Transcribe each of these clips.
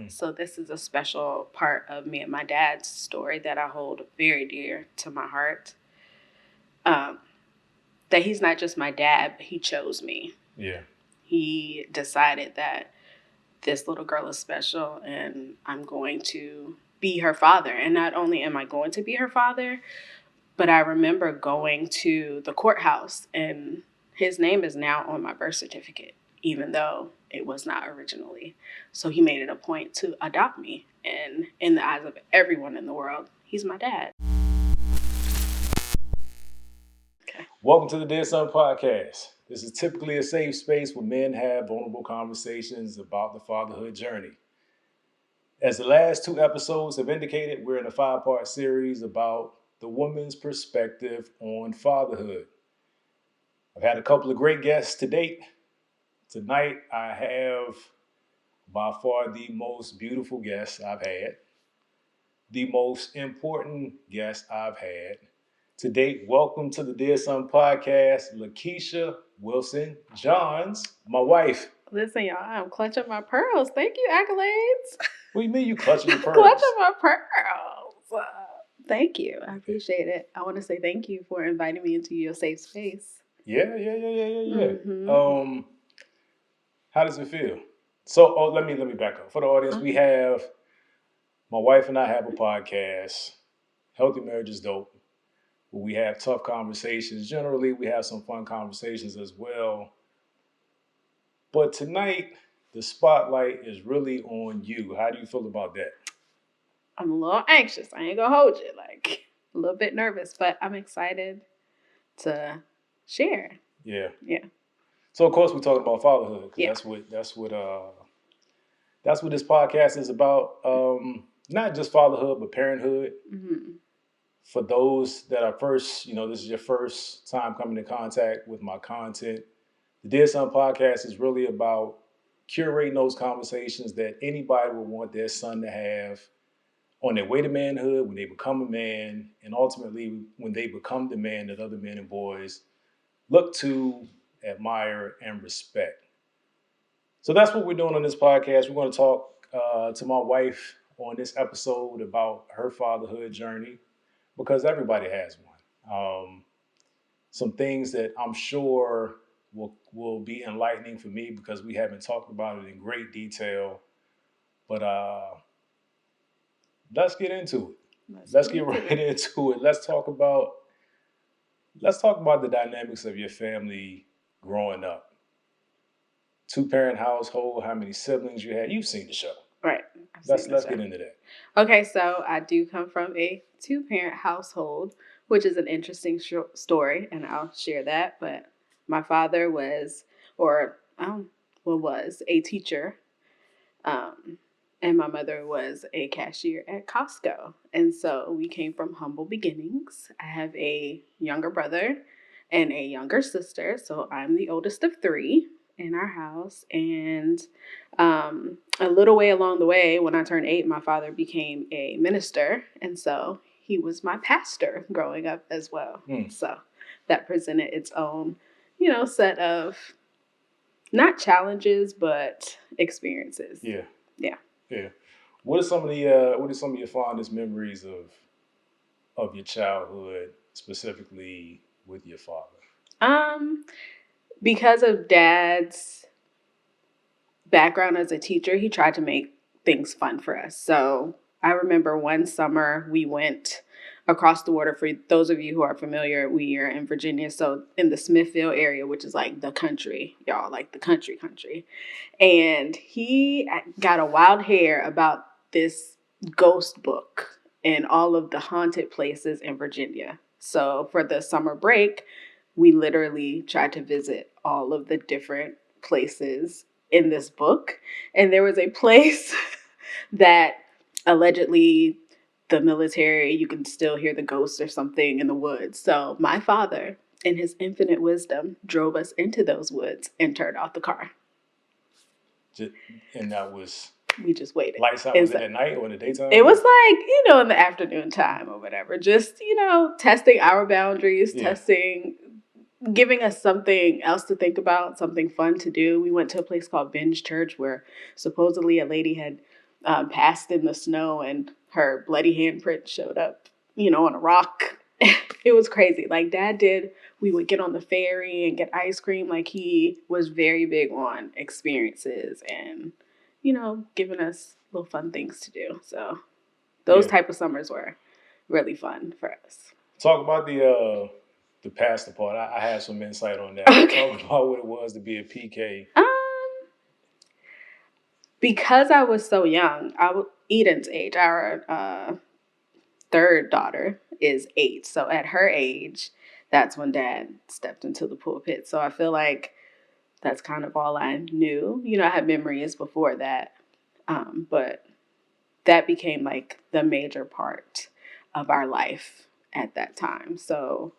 So this is a special part of me and my dad's story that I hold very dear to my heart. That he's not just my dad, but he chose me. Yeah. He decided that this little girl is special and I'm going to be her father. And not only am I going to be her father, but I remember going to the courthouse and his name is now on my birth certificate, even though it was not originally. So he made it a point to adopt me. And in the eyes of everyone in the world, he's my dad. Okay. Welcome to the Dear Son Podcast. This is typically a safe space where men have vulnerable conversations about the fatherhood journey. As the last 2 episodes have indicated, we're in a 5-part series about the woman's perspective on fatherhood. I've had a couple of great guests to date. Tonight, I have by far the most beautiful guest I've had, the most important guest I've had to date. Welcome to the Dear Son Podcast, LaKisha Wilson Johns, my wife. Listen, y'all, I'm clutching my pearls. Thank you, accolades. What do you mean you clutching your pearls? Clutching my pearls. Thank you. I appreciate it. I want to say thank you for inviting me into your safe space. Yeah. Mm-hmm. How does it feel? So, let me back up. For the audience, we have, my wife and I have a podcast, Healthy Marriage is Dope, where we have tough conversations. Generally, we have some fun conversations as well. But tonight, the spotlight is really on you. How do you feel about that? I'm a little anxious. I ain't gonna hold you. Like, a little bit nervous, but I'm excited to share. Yeah. Yeah. So of course we're talking about fatherhood. Yeah. That's what this podcast is about. Not just fatherhood, but parenthood. Mm-hmm. For those that are first, this is your first time coming in contact with my content. The Dear Son Podcast is really about curating those conversations that anybody would want their son to have on their way to manhood, when they become a man, and ultimately when they become the man that other men and boys look to, admire, and respect. So that's what we're doing on this podcast. We're going to talk to my wife on this episode about her fatherhood journey, because everybody has one. Some things that I'm sure will be enlightening for me, because we haven't talked about it in great detail. But let's get into it. Let's get right into it. Let's talk about the dynamics of your family growing up. 2-parent household, how many siblings you had. You've seen the show. Right. Let's get into that. Okay, so I do come from a 2-parent household, which is an interesting story, and I'll share that. But my father was a teacher, and my mother was a cashier at Costco. And so we came from humble beginnings. I have a younger brother and a younger sister, so I'm the oldest of 3 in our house. And a little way along the way, when I turned 8, my father became a minister. And so he was my pastor growing up as well. So that presented its own, set of not challenges, but experiences. Yeah. What are some of your fondest memories of your childhood, specifically with your father? Because of Dad's background as a teacher, he tried to make things fun for us. So I remember one summer we went across the water. For those of you who are familiar, we are in Virginia, so in the Smithfield area, which is like the country, y'all, like the country. And he got a wild hair about this ghost book and all of the haunted places in Virginia. So for the summer break, we literally tried to visit all of the different places in this book. And there was a place that allegedly the military, you can still hear the ghosts or something in the woods. So my father, in his infinite wisdom, drove us into those woods and turned off the car. And that was... We just waited. Lights out, was it at night or in the daytime? It was like, in the afternoon time or whatever. Just, testing our boundaries, giving us something else to think about, something fun to do. We went to a place called Binge Church, where supposedly a lady had passed in the snow and her bloody handprint showed up, on a rock. It was crazy. Like we would get on the ferry and get ice cream. Like he was very big on experiences and, giving us little fun things to do. So those type of summers were really fun for us. Talk about the pastor part. I had some insight on that. Okay. Talk about what it was to be a PK. Because I was so young, Eden's age, our third daughter is 8. So at her age, that's when Dad stepped into the pulpit. So I feel like that's kind of all I knew. I had memories before that, but that became like the major part of our life at that time. So,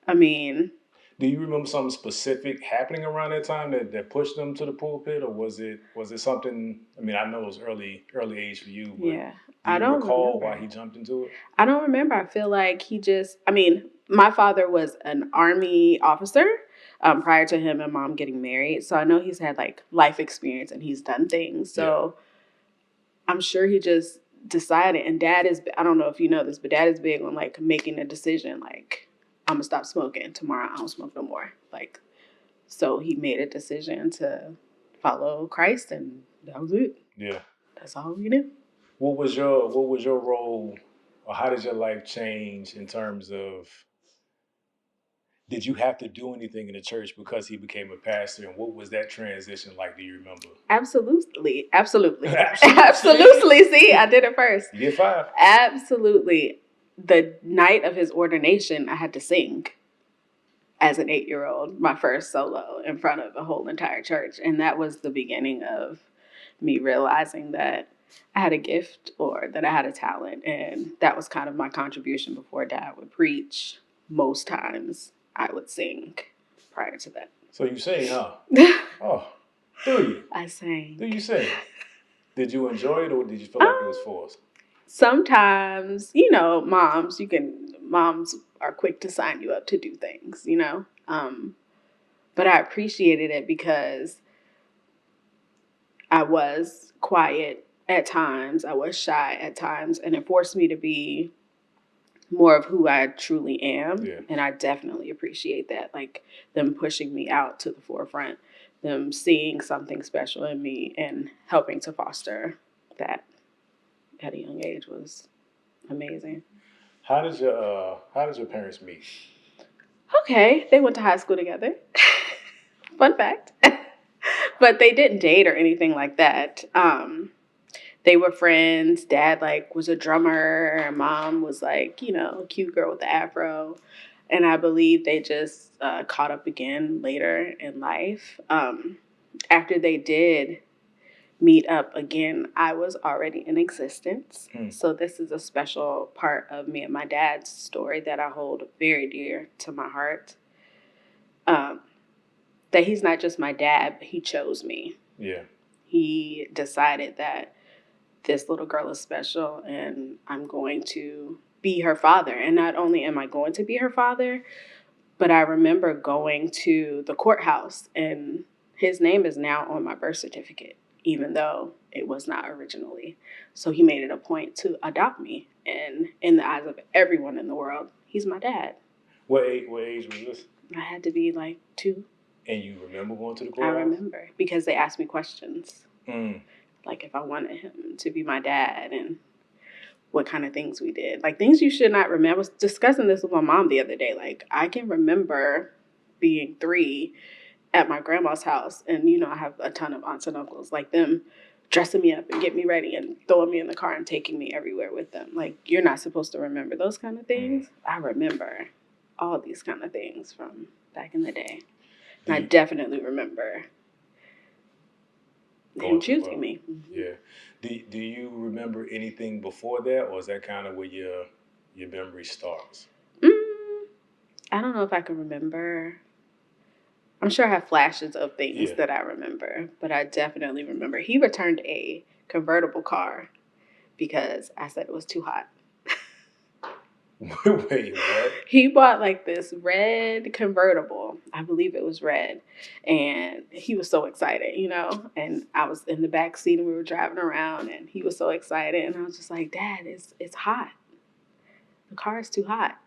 I mean, do you remember something specific happening around that time that pushed them to the pulpit, or was it something? I mean, I know it was early age for you, but yeah, do you recall why he jumped into it? I don't remember. I feel like my father was an Army officer prior to him and Mom getting married, so I know he's had like life experience and he's done things. So I'm sure he just decided. And Dad is, I don't know if you know this, but Dad is big on like making a decision, like, I'm gonna stop smoking tomorrow. I don't smoke no more. Like, so he made a decision to follow Christ, and that was it. Yeah, that's all we knew. What was your role, or how did your life change in terms of? Did you have to do anything in the church because he became a pastor, and what was that transition like? Do you remember? Absolutely. Absolutely. See, I did it first. You get 5. Absolutely. The night of his ordination, I had to sing as an 8-year-old, my first solo in front of a whole entire church. And that was the beginning of me realizing that I had a gift or that I had a talent. And that was kind of my contribution before Dad would preach. Most times I would sing prior to that. So you sing, huh? Oh, do you? I sang. Do you sing? Did you enjoy it, or did you feel like it was forced? Sometimes, moms are quick to sign you up to do things, but I appreciated it because I was quiet at times, I was shy at times, and it forced me to be more of who I truly am. Yeah. And I definitely appreciate that, like them pushing me out to the forefront, them seeing something special in me and helping to foster that at a young age was amazing. How did your parents meet? Okay, they went to high school together. Fun fact. But they didn't date or anything like that. They were friends. Dad was a drummer. Mom was a cute girl with the afro. And I believe they just caught up again later in life. After they did meet up again, I was already in existence. So this is a special part of me and my dad's story that I hold very dear to my heart. That he's not just my dad, but he chose me. Yeah. He decided that this little girl is special and I'm going to be her father. And not only am I going to be her father, but I remember going to the courthouse and his name is now on my birth certificate, even though it was not originally. So he made it a point to adopt me. And in the eyes of everyone in the world, he's my dad. What age was this? I had to be 2. And you remember going to the courthouse? I remember because they asked me questions. Like if I wanted him to be my dad and what kind of things we did. Things you should not remember. I was discussing this with my mom the other day. I can remember being 3 at my grandma's house. And, I have a ton of aunts and uncles. Them dressing me up and getting me ready and throwing me in the car and taking me everywhere with them. You're not supposed to remember those kind of things. I remember all these kind of things from back in the day. And I definitely remember him choosing me. Yeah. Do you remember anything before that, or is that kind of where your memory starts? I don't know if I can remember. I'm sure I have flashes of things that I remember, but I definitely remember he returned a convertible car because I said it was too hot. Wait, what? He bought like this red convertible. I believe it was red. And he was so excited, you know? And I was in the back seat and we were driving around and he was so excited. And I was just like, Dad, it's hot. The car is too hot.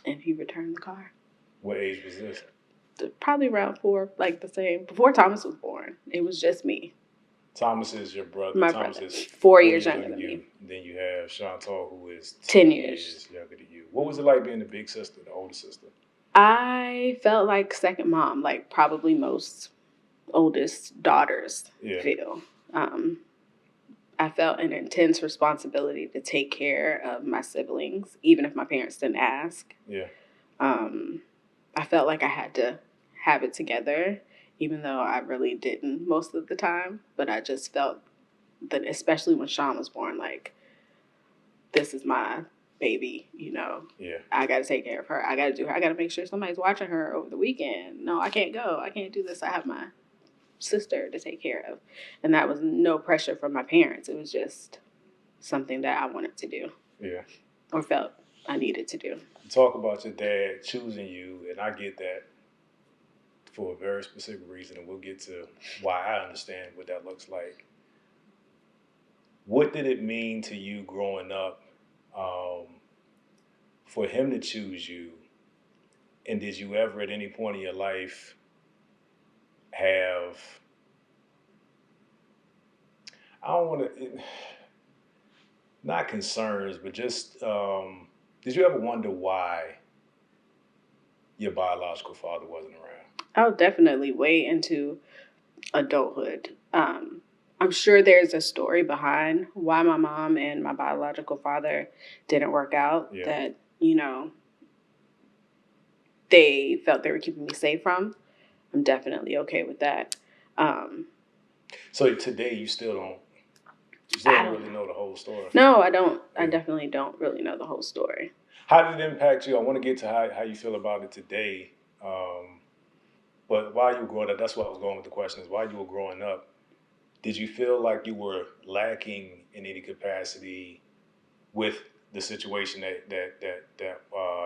And he returned the car. What age was this? Probably around 4, like the same. Before Thomas was born. It was just me. Thomas is your brother. My Thomas brother. is 4 years younger than you. me. Then you have Chantal, who is 10 years younger than you. What was it like being the big sister, the older sister? I felt like second mom, like probably most oldest daughters feel. I felt an intense responsibility to take care of my siblings, even if my parents didn't ask. Yeah. I felt like I had to have it together, even though I really didn't most of the time. But I just felt that, especially when Sean was born, like, this is my baby, you know. Yeah. I got to take care of her. I got to do her. I got to make sure somebody's watching her over the weekend. No, I can't go. I can't do this. I have my sister to take care of. And that was no pressure from my parents. It was just something that I wanted to do. Yeah. Or felt I needed to do. Talk about your dad choosing you, and I get that for a very specific reason, and we'll get to why I understand what that looks like. What did it mean to you growing up for him to choose you? And did you ever at any point in your life have, I don't want to, not concerns, but just, did you ever wonder why your biological father wasn't around? I'll definitely way into adulthood. I'm sure there's a story behind why my mom and my biological father didn't work out that, you know, they felt they were keeping me safe from. I'm definitely okay with that. So today you still don't really know the whole story? No, I don't. Yeah. I definitely don't really know the whole story. How did it impact you? I want to get to how you feel about it today. But while you were growing up, that's what I was going with the question is, while you were growing up, did you feel like you were lacking in any capacity with the situation that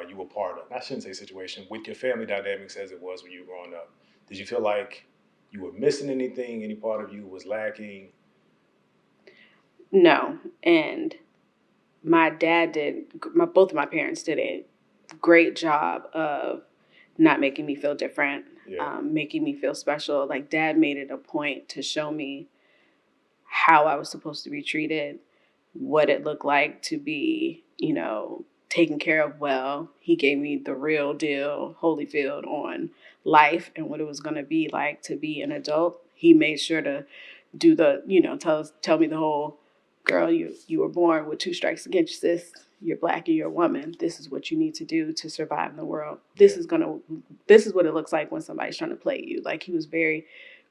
you were part of? I shouldn't say situation, with your family dynamics as it was when you were growing up. Did you feel like you were missing anything? Any part of you was lacking? No. And my dad both of my parents did a great job of not making me feel different, making me feel special. Like, Dad made it a point to show me how I was supposed to be treated, what it looked like to be, you know, taken care of well. He gave me the real deal, Holyfield, on life and what it was going to be like to be an adult. He made sure to do the, you know, tell me the whole, girl, you were born with 2 strikes against you, sis. You're black and you're a woman. This is what you need to do to survive in the world. This is what it looks like when somebody's trying to play you. Like, he was very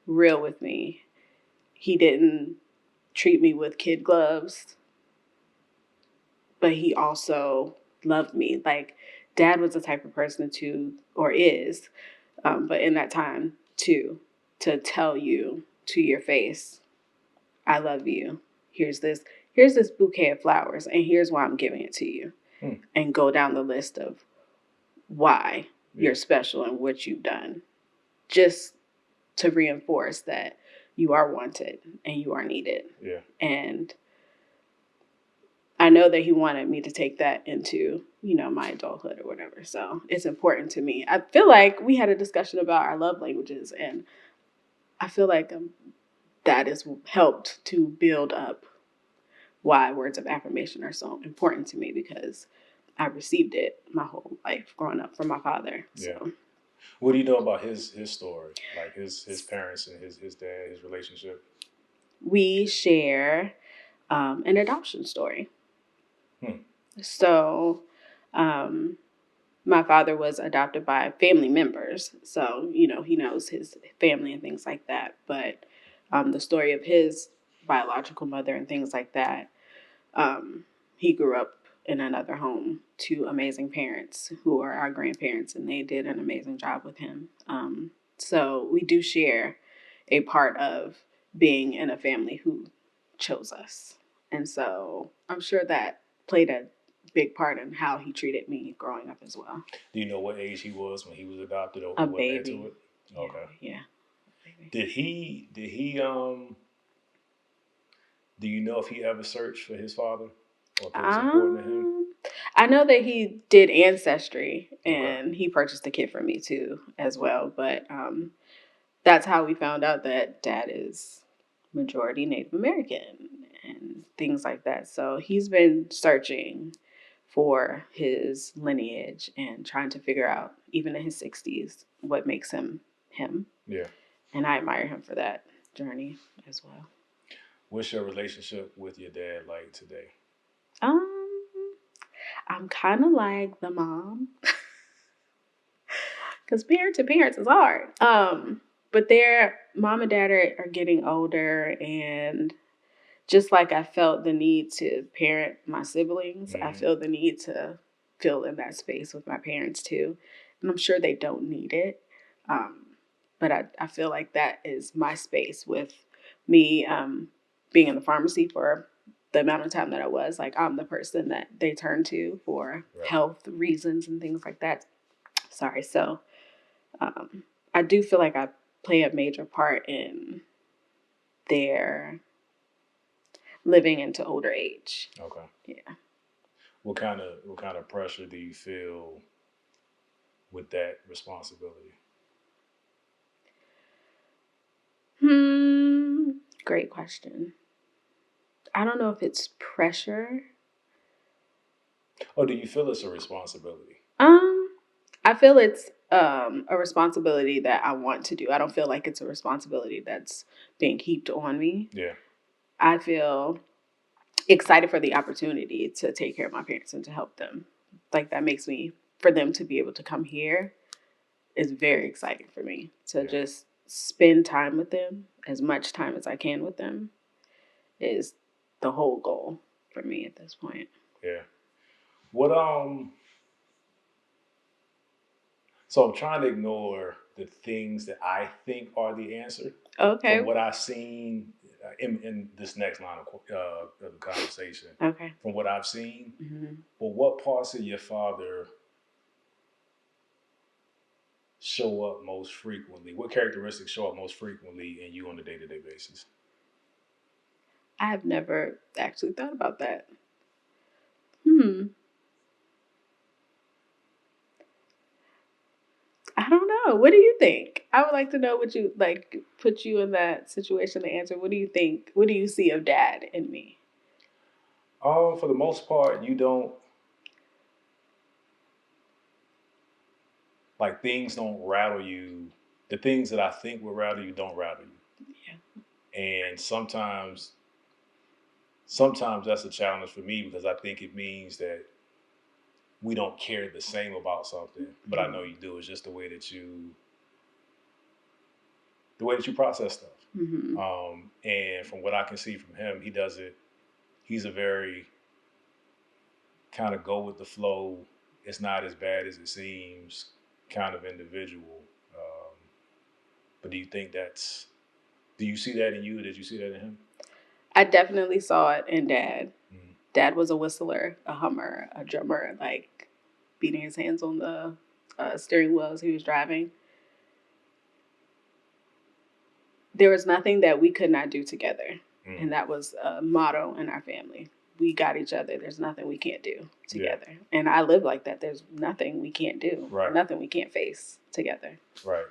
real with me. He didn't treat me with kid gloves, but he also loved me. Like, Dad was the type of person is, but in that time to tell you to your face, I love you. Here's this bouquet of flowers, and here's why I'm giving it to you. And go down the list of why you're special and what you've done, just to reinforce that you are wanted and you are needed. Yeah. And I know that he wanted me to take that into, you know, my adulthood or whatever. So it's important to me. I feel like we had a discussion about our love languages, and I feel like that has helped to build up why words of affirmation are so important to me, because I received it my whole life growing up from my father. Yeah. So. What do you know about his story, like his parents and his dad, his relationship? We share an adoption story. So my father was adopted by family members. So, you know, he knows his family and things like that. But the story of his biological mother and things like that, he grew up in another home to amazing parents who are our grandparents, and they did an amazing job with him. So we do share a part of being in a family who chose us. And so I'm sure that played a big part in how he treated me growing up as well. Do you know what age he was when he was adopted or A what led to baby. it? Okay. Yeah. Baby. Did he do you know if he ever searched for his father or if it was important to him? I know that he did Ancestry Okay. and he purchased a kit for me too as well, but that's how we found out that dad is majority Native American and things like that. So he's been searching for his lineage and trying to figure out, even in his 60s, what makes him him. Yeah. And I admire him for that journey as well. What's your relationship with your dad like today? I'm kind of like the mom because parent to parents is hard. But their mom and dad are getting older, and just like I felt the need to parent my siblings, I feel the need to fill in that space with my parents too. And I'm sure they don't need it. But I feel like that is my space with me being in the pharmacy for the amount of time that I was. Like, I'm the person that they turn to for health reasons and things like that. Sorry. So I do feel like I play a major part in their living into older age. Okay. Yeah. What kind of pressure do you feel with that responsibility? Great question. I don't know if it's pressure. Or do you feel it's a responsibility? I feel it's a responsibility that I want to do. I don't feel like it's a responsibility that's being heaped on me. Yeah. I feel excited for the opportunity to take care of my parents and to help them. Like, that makes me, for them to be able to come here is very exciting for me to just spend time with them, as much time as I can with them is the whole goal for me at this point. Yeah. What So I'm trying to ignore the things that I think are the answer. Okay. From what I've seen in this next line of conversation. Okay. From what I've seen, but what parts of your father show up most frequently? What characteristics show up most frequently in you on a day-to-day basis? I have never actually thought about that. I don't know. What do you think? I would like to know what you like, put you in that situation to answer. What do you think? What do you see of dad in me? For the most part, you don't like things don't rattle you. The things that I think will rattle you don't rattle you. Yeah. And sometimes that's a challenge for me because I think it means that we don't care the same about something, but I know you do. It's just the way that you process stuff. And from what I can see from him, he does it. He's a very kind of go with the flow. It's not as bad as it seems kind of individual. But do you think do you see that in you? Did you see that in him? I definitely saw it in dad. Dad was a whistler, a hummer, a drummer, like beating his hands on the steering wheel as he was driving. There was nothing that we could not do together. And that was a motto in our family. We got each other. There's nothing we can't do together. Yeah. And I live like that. There's nothing we can't do. Right. Nothing we can't face together. Right.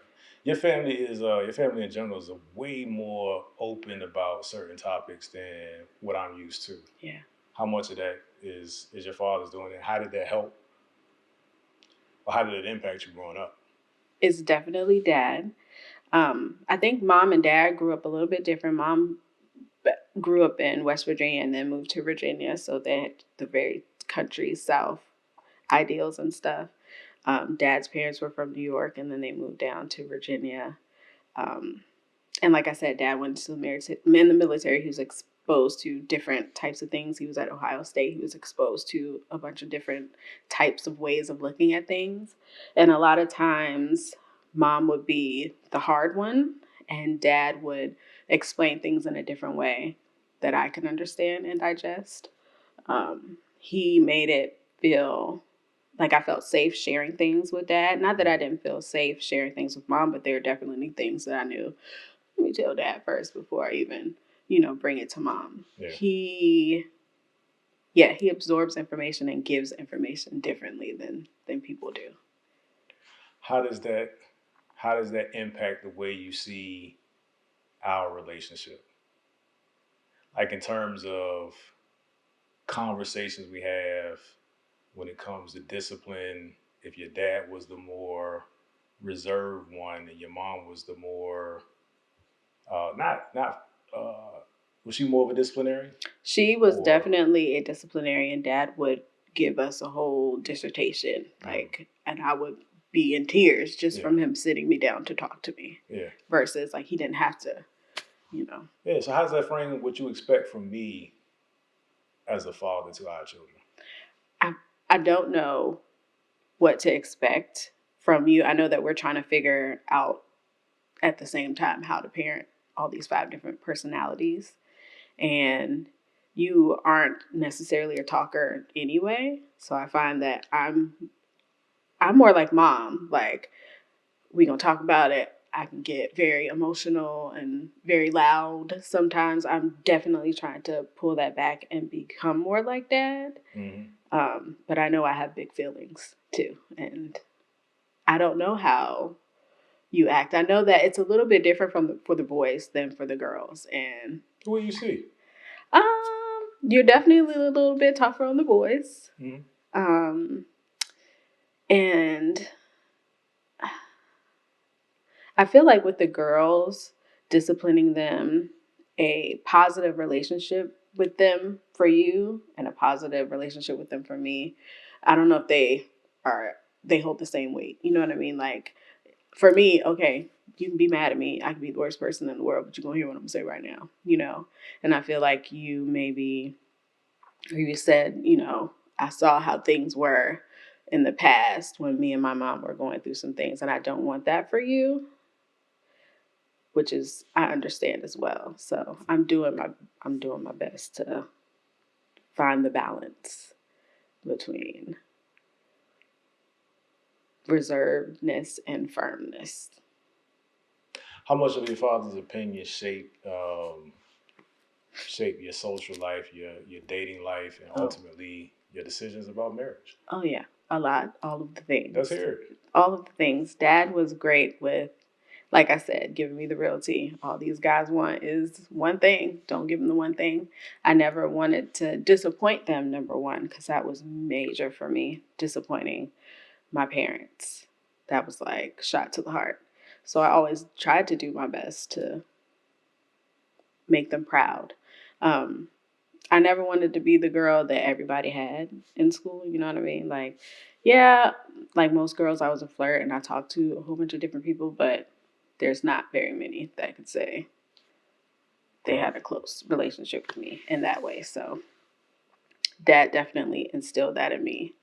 Your family in general is way more open about certain topics than what I'm used to. Yeah. How much of that is your father's doing it? How did that help? Or how did it impact you growing up? It's definitely dad. I think mom and dad grew up a little bit different. Mom grew up in West Virginia and then moved to Virginia, so they had the very country South ideals and stuff. Dad's parents were from New York, and then they moved down to Virginia. And like I said, dad went to in the military. He was exposed to different types of things. He was at Ohio State. He was exposed to a bunch of different types of ways of looking at things. And a lot of times, mom would be the hard one, and dad would explain things in a different way that I can understand and digest. He made it feel like I felt safe sharing things with dad. Not that I didn't feel safe sharing things with mom, but there are definitely things that I knew, let me tell dad first before I even, bring it to mom. Yeah. He absorbs information and gives information differently than people do. How does that impact the way you see our relationship? Like in terms of conversations we have when it comes to discipline, if your dad was the more reserved one and your mom was the more not was she more of a disciplinarian? She was definitely a disciplinarian. Dad would give us a whole dissertation, and I would be in tears just from him sitting me down to talk to me. Yeah. Versus he didn't have to, Yeah. So how does that frame what you expect from me as a father to our children? I don't know what to expect from you. I know that we're trying to figure out at the same time how to parent all these 5 different personalities. And you aren't necessarily a talker anyway. So I find that I'm more like mom. Like, we gonna talk about it. I can get very emotional and very loud. Sometimes I'm definitely trying to pull that back and become more like dad. But I know I have big feelings too. And I don't know how you act. I know that it's a little bit different for the boys than for the girls. And what do you see? You're definitely a little bit tougher on the boys. And I feel like with the girls, disciplining them, a positive relationship with them for you and a positive relationship with them for me. I don't know if they hold the same weight. You know what I mean? Like, for me, okay, you can be mad at me. I can be the worst person in the world, but you're going to hear what I'm going to say right now, And I feel like you said, I saw how things were in the past when me and my mom were going through some things, and I don't want that for you, which is, I understand as well. So I'm doing my best to find the balance between reservedness and firmness. How much of your father's opinion shape your social life, your dating life, and ultimately your decisions about marriage? Oh yeah, a lot. All of the things. Let's hear it. All of the things. Dad was great with, like I said, giving me the real tea. All these guys want is one thing. Don't give them the one thing. I never wanted to disappoint them, number one, because that was major for me, disappointing my parents. That was like shot to the heart. So I always tried to do my best to make them proud. I never wanted to be the girl that everybody had in school. You know what I mean? Like, yeah, like most girls, I was a flirt and I talked to a whole bunch of different people, but there's not very many that could say they had a close relationship with me in that way. So Dad definitely instilled that in me.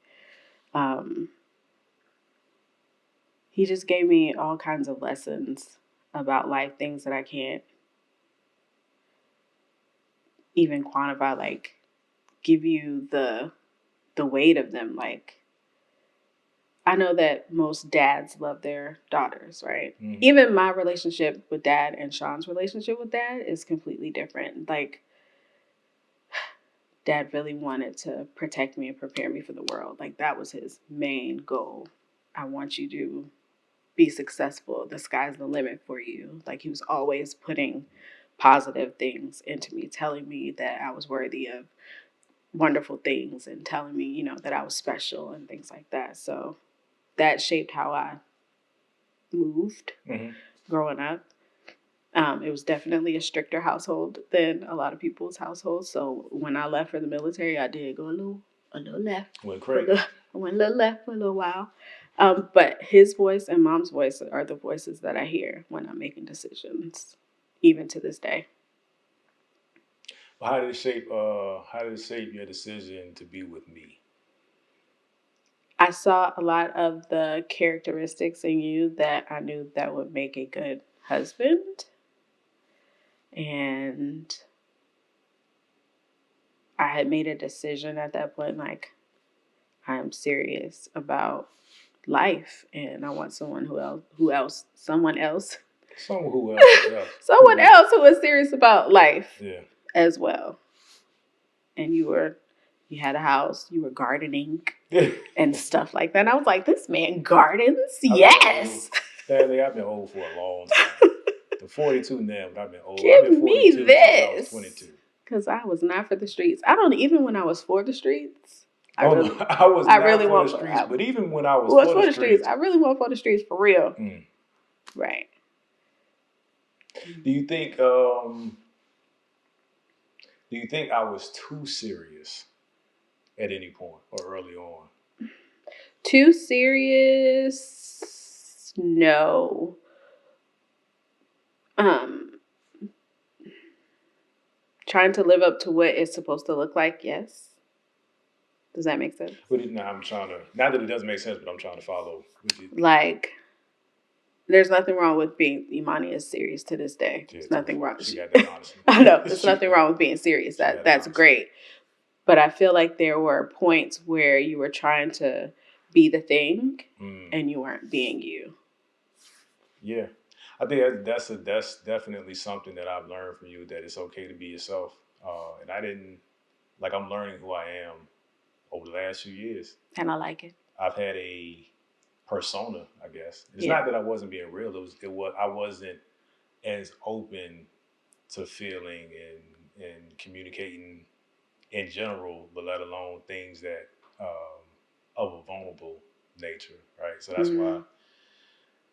He just gave me all kinds of lessons about life, things that I can't even quantify, like give you the weight of them. Like, I know that most dads love their daughters, right? Mm-hmm. Even my relationship with dad and Sean's relationship with dad is completely different. Like, dad really wanted to protect me and prepare me for the world. Like, that was his main goal. I want you to be successful. The sky's the limit for you. Like, he was always putting positive things into me, telling me that I was worthy of wonderful things and telling me, that I was special and things like that. So that shaped how I moved growing up. It was definitely a stricter household than a lot of people's households. So when I left for the military, I did go a little left. Went crazy. I went a little left for a little while. But his voice and mom's voice are the voices that I hear when I'm making decisions, even to this day. Well, how did it shape your decision to be with me? I saw a lot of the characteristics in you that I knew that would make a good husband. And I had made a decision at that point, like, I'm serious about life, and I want someone someone else who is serious about life as well. And you had a house, you were gardening and stuff like that. And I was like, this man gardens? Yes. Sadly, I've been old for a long time. The 42 now, but I've been old. Give I've been 42 me since this. I was 22. Because I was not for the streets. Even when I was for the streets, I was not for the streets, but even when I was for the streets, I really want for the streets for real. Right. Do you think I was too serious at any point or early on? Too serious? No. Trying to live up to what it's supposed to look like, yes. Does that make sense? But I'm trying to, not that it doesn't make sense, but I'm trying to follow with you. Like, there's nothing wrong with being, Imani is serious to this day. There's nothing wrong. She got that honestly. I know, there's nothing wrong with being serious. That's great. But I feel like there were points where you were trying to be the thing and you weren't being you. Yeah. I think that's definitely something that I've learned from you, that it's okay to be yourself. And I'm learning who I am over the last few years. And I like it. I've had a persona, I guess. It's not that I wasn't being real. I wasn't as open to feeling and communicating in general, but let alone things that of a vulnerable nature, right? So that's why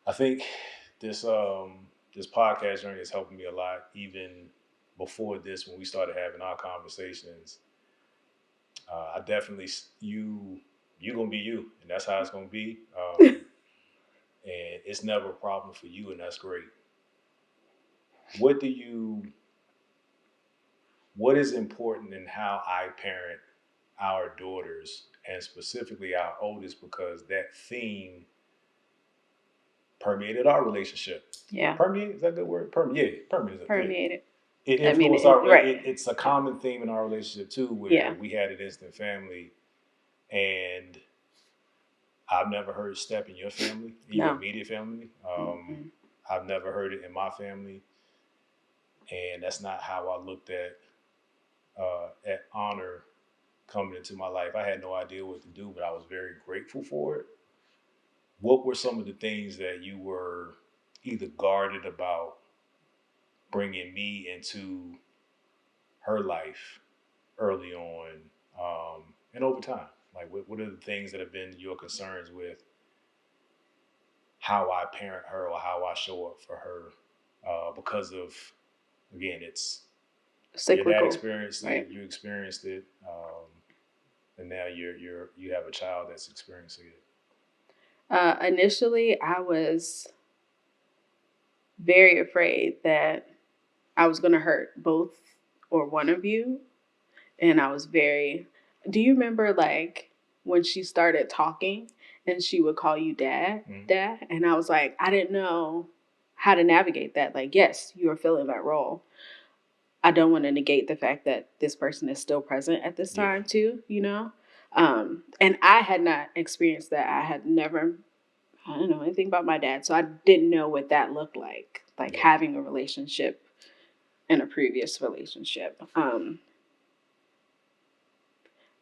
I think this podcast journey is helping me a lot. Even before this, when we started having our conversations, I definitely you gonna be you, and that's how it's gonna be. And it's never a problem for you, and that's great. What is important in how I parent our daughters, and specifically our oldest, because that theme permeated our relationship. Yeah. Permeate, is that a good word? Permeated. Permeated. It influenced it's a common theme in our relationship too, where we had an instant family, and I've never heard step in your family, in your immediate family. I've never heard it in my family, and that's not how I looked at honor coming into my life. I had no idea what to do, but I was very grateful for it. What were some of the things that you were either guarded about bringing me into her life early on and over time? Like, what are the things that have been your concerns with how I parent her or how I show up for her? Because of, again, it's cyclical. Your dad experienced it, you experienced it, and now you have a child that's experiencing it. Initially, I was very afraid that I was going to hurt both or one of you. And I was do you remember like when she started talking and she would call you dad? And I was like, I didn't know how to navigate that. Like, yes, you are filling that role. I don't want to negate the fact that this person is still present at this time too, and I had not experienced that. I had never, I don't know anything about my dad. So I didn't know what that looked like having a relationship in a previous relationship.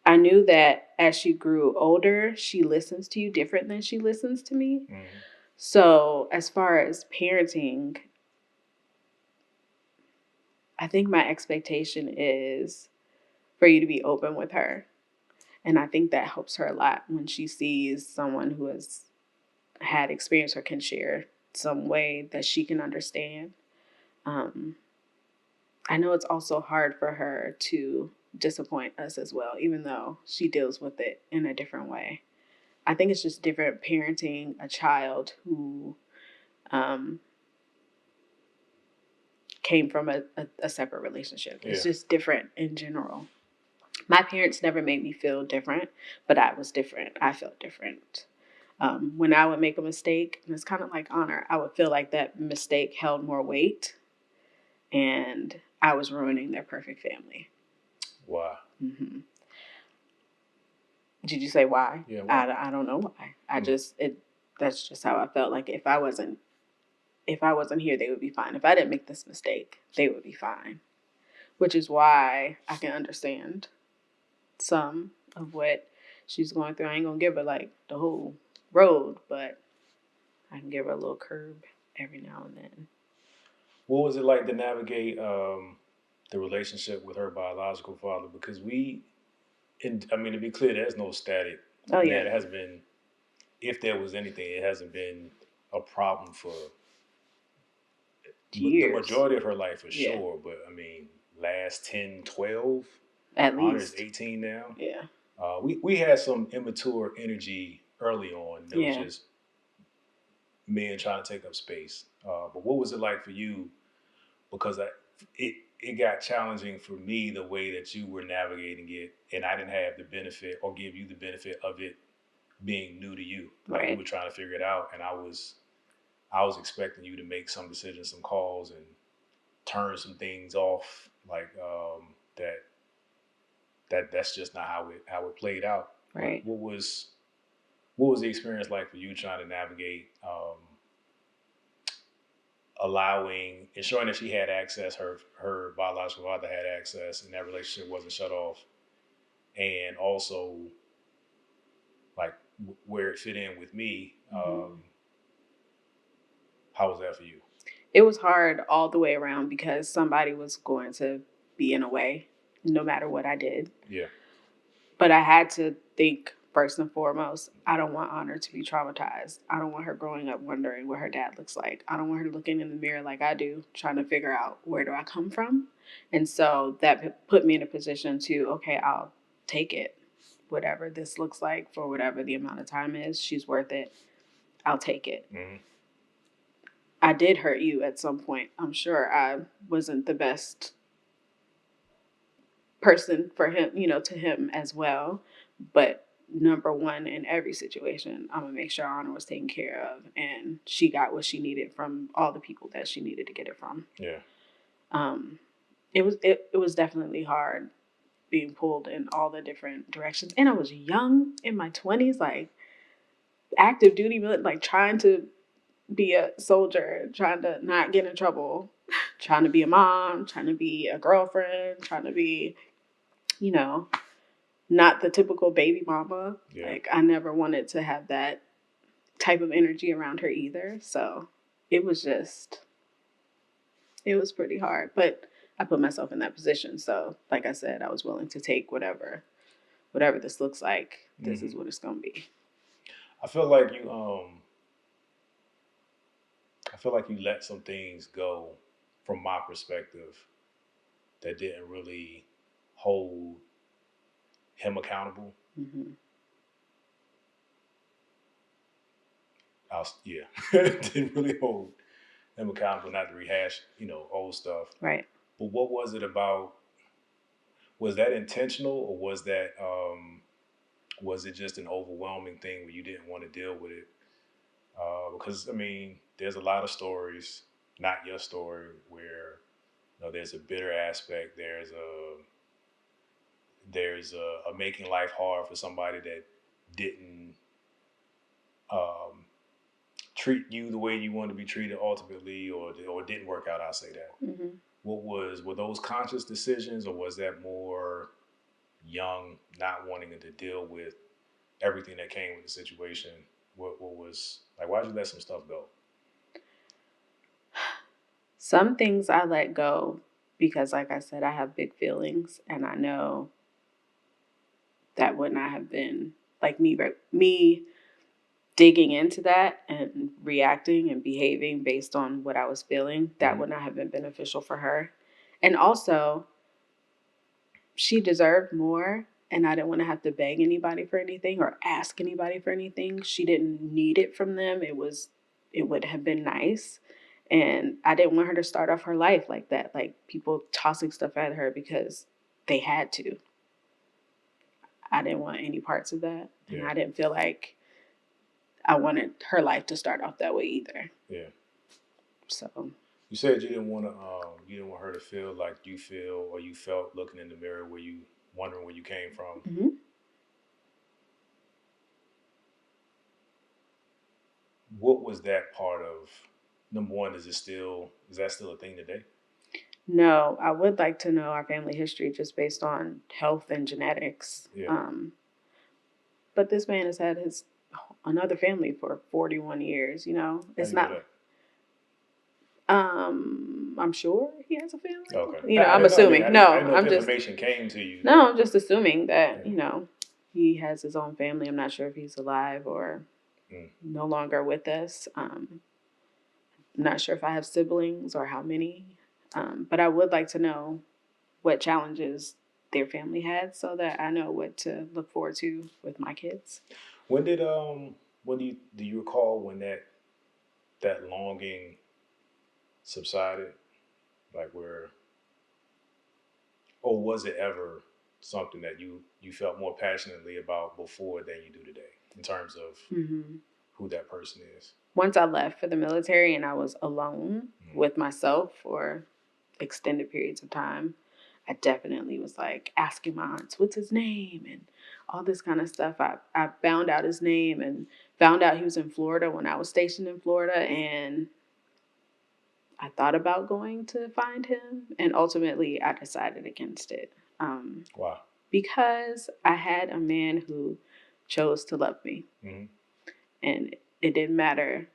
I knew that as she grew older, she listens to you different than she listens to me. So as far as parenting, I think my expectation is for you to be open with her. And I think that helps her a lot when she sees someone who has had experience or can share some way that she can understand. I know it's also hard for her to disappoint us as well, even though she deals with it in a different way. I think it's just different parenting a child who came from a separate relationship. It's just different in general. My parents never made me feel different, but I was different. I felt different. When I would make a mistake, and it's kind of like honor, I would feel like that mistake held more weight and I was ruining their perfect family. Wow. Did you say why? Yeah, why? I don't know why. That's just how I felt. Like if I wasn't here, they would be fine. If I didn't make this mistake, they would be fine. Which is why I can understand some of what she's going through. I ain't gonna give her like the whole road, but I can give her a little curb every now and then. What was it like to navigate the relationship with her biological father? Because to be clear, there's no static. Oh yeah, It hasn't been. If there was anything, it hasn't been a problem for the majority of her life, for sure. But I mean, last 10, 12, at least. Honor's 18 now. Yeah. We had some immature energy early on. It was just men trying to take up space. But what was it like for you? Because it got challenging for me the way that you were navigating it, and I didn't have the benefit or give you the benefit of it being new to you. Like you were trying to figure it out, and I was expecting you to make some decisions, some calls, and turn some things off. Like that's just not how it played out. Right. What was the experience like for you trying to navigate ensuring that she had access, her biological father had access, and that relationship wasn't shut off, and also like where it fit in with me. How was that for you? It was hard all the way around because somebody was going to be in a way, no matter what I did. Yeah. But I had to think first and foremost, I don't want Honor to be traumatized. I don't want her growing up wondering what her dad looks like. I don't want her looking in the mirror like I do, trying to figure out where do I come from. And so that put me in a position to, okay, I'll take it. Whatever this looks like for whatever the amount of time is, she's worth it. I'll take it. Mm-hmm. I did hurt you at some point. I'm sure I wasn't the best person for him, to him as well. But number one, in every situation, I'm gonna make sure Honor was taken care of, and she got what she needed from all the people that she needed to get it from. Yeah. It was definitely hard being pulled in all the different directions, and I was young in my 20s, like active duty, like trying to be a soldier, trying to not get in trouble, trying to be a mom, trying to be a girlfriend, trying to be, not the typical baby mama. Yeah. Like I never wanted to have that type of energy around her either. So it was pretty hard, but I put myself in that position. So like I said, I was willing to take whatever this looks like. This is what it's going to be. I feel like you let some things go from my perspective that didn't really hold him accountable. Mm-hmm. Didn't really hold him accountable, not to rehash, old stuff. Right. But what was it about? Was that intentional, or was it just an overwhelming thing where you didn't want to deal with it? Because there's a lot of stories, not your story, where there's a bitter aspect. There's a making life hard for somebody that didn't treat you the way you wanted to be treated ultimately, or didn't work out. I'll say that. Mm-hmm. Were those conscious decisions, or was that more young, not wanting to deal with everything that came with the situation? What was like? Why'd you let some stuff go? Some things I let go because, like I said, I have big feelings, and I know that would not have been like me digging into that and reacting and behaving based on what I was feeling. That would not have been beneficial for her. And also, she deserved more, and I didn't want to have to beg anybody for anything or ask anybody for anything. She didn't need it from them. It would have been nice. And I didn't want her to start off her life like that, like people tossing stuff at her because they had to. I didn't want any parts of that. And I didn't feel like I wanted her life to start off that way either. Yeah. So. You said you didn't want her to feel like you felt looking in the mirror wondering where you came from. Mm-hmm. What was that part of? Number one, is that still a thing today? No, I would like to know our family history just based on health and genetics. Yeah. But this man has had his another family for 41 years. You know, How it's you know not. that? I'm sure he has a family. Okay. You know, I I'm didn't know. I mean, assuming. No, I didn't know if I'm just information came to you that. no, I'm just assuming that Yeah. you know he has his own family. I'm not sure if he's alive or no longer with us. I'm not sure if I have siblings or how many, but I would like to know what challenges their family had so that I know what to look forward to with my kids. When did when do you recall when that longing subsided? Like where, or was it ever something that you felt more passionately about before than you do today in terms of who that person is? Once I left for the military and I was alone with myself for extended periods of time, I definitely was like asking my aunts, what's his name? And all this kind of stuff. I found out his name and found out he was in Florida when I was stationed in Florida. And I thought about going to find him. And ultimately, I decided against it. Wow. Because I had a man who chose to love me. And it didn't matter.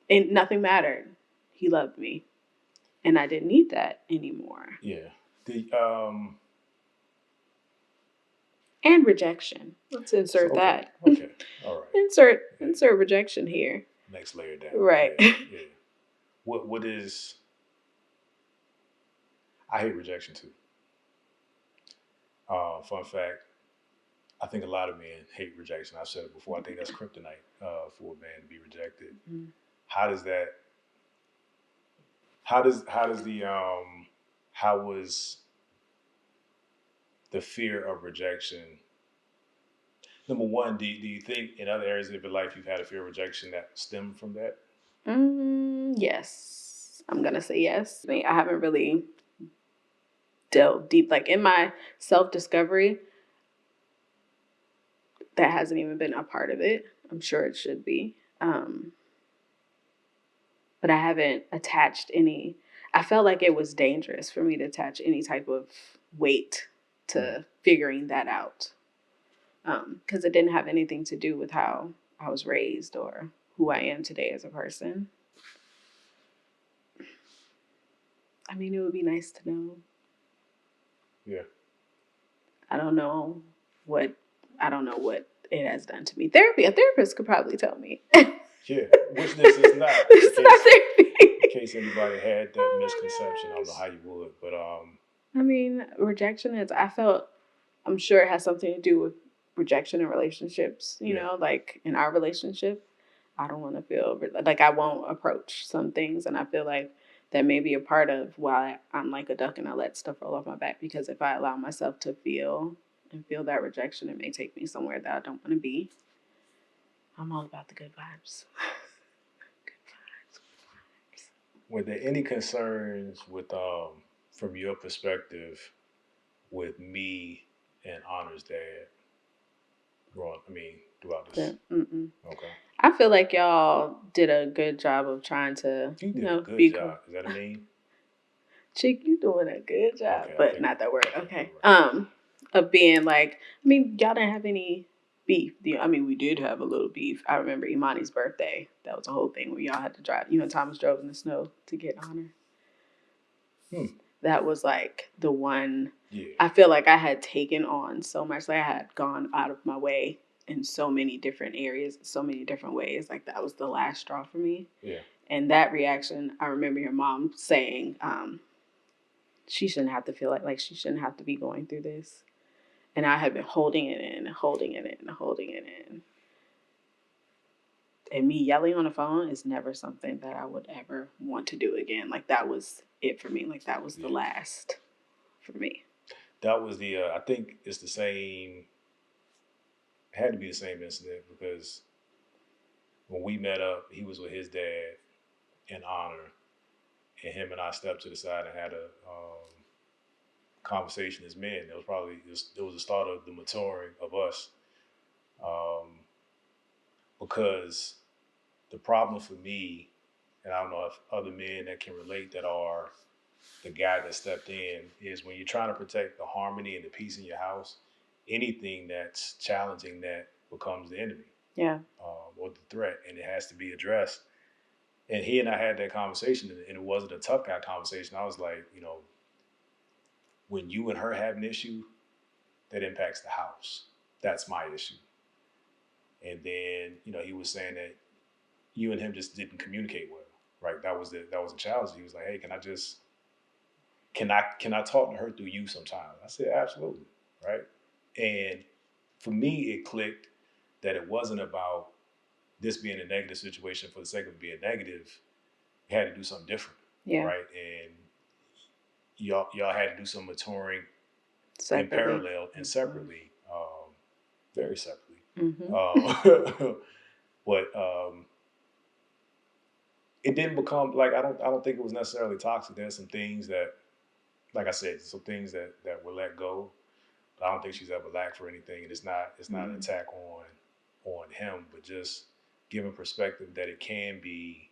And nothing mattered. He loved me. And I didn't need that anymore. Yeah. And rejection. Let's insert that. Okay. All right. Insert rejection here. Next layer down. Right. Yeah. What is? I hate rejection too. Fun fact. I think a lot of men hate rejection. I've said it before. I think that's kryptonite for a man to be rejected. How does that? How does the how was the fear of rejection? Number one, do you think in other areas of your life you've had a fear of rejection that stemmed from that? Yes. I'm going to say yes. I haven't really delved deep. Like in my self-discovery, that hasn't even been a part of it. I'm sure it should be. But I haven't attached any. I felt like it was dangerous for me to attach any type of weight to figuring that out. Because it didn't have anything to do with how I was raised or who I am today as a person. I mean, it would be nice to know. Yeah. I don't know what it has done to me. Therapy, a therapist could probably tell me. Yeah, which this is not. This is not therapy. In case anybody had that misconception, I don't know how you would, but I mean, rejection is. I'm sure it has something to do with rejection in relationships. You know, like in our relationship, I don't want to feel like I won't approach some things, and I feel like that may be a part of why I'm like a duck and I let stuff roll off my back. Because if I allow myself to feel that rejection, it may take me somewhere that I don't want to be. I'm all about the good vibes. were there any concerns with from your perspective with me and Honor's dad throughout this? Okay. I feel like y'all did a good job of trying to, you did a good job. Is that a name? Chick, you doing a good job, okay, but not that word. Okay. Of being like, I mean, y'all didn't have any beef. I mean, we did have a little beef. I remember Imani's birthday. That was a whole thing where y'all had to drive. You and Thomas drove in the snow to get Honor. That was like the one. Yeah. I feel like I had taken on so much. Like I had gone out of my way in so many different areas, so many different ways. Like that was the last straw for me. Yeah. And that reaction, I remember your mom saying, she shouldn't have to feel like she shouldn't have to be going through this. And I had been holding it in and holding it in and holding it in. And me yelling on the phone is never something that I would ever want to do again. Like that was it for me. Like that was the last for me. That was the, I think it's the same, it had to be the same incident because when we met up, he was with his dad in Honor, and him and I stepped to the side and had a conversation as men. It was the start of the maturing of us, because the problem for me, and I don't know if other men that can relate that are the guy that stepped in, is when you're trying to protect the harmony and the peace in your house, anything that's challenging that becomes the enemy. Yeah. Or the threat, and it has to be addressed. And he and I had that conversation, and it wasn't a tough guy conversation. I was like, when you and her have an issue, that impacts the house. That's my issue. And then, he was saying that you and him just didn't communicate well, right? That was the challenge. He was like, hey, can I talk to her through you sometimes? I said, absolutely, right? And for me, it clicked that it wasn't about this being a negative situation for the sake of being negative. You had to do something different, right? And y'all had to do some maturing separately. In parallel and separately, very separately. But it didn't become like I don't think it was necessarily toxic. There's some things that, like I said, some things that were let go. But I don't think she's ever lacked for anything, and it's not an attack on him, but just giving perspective that it can be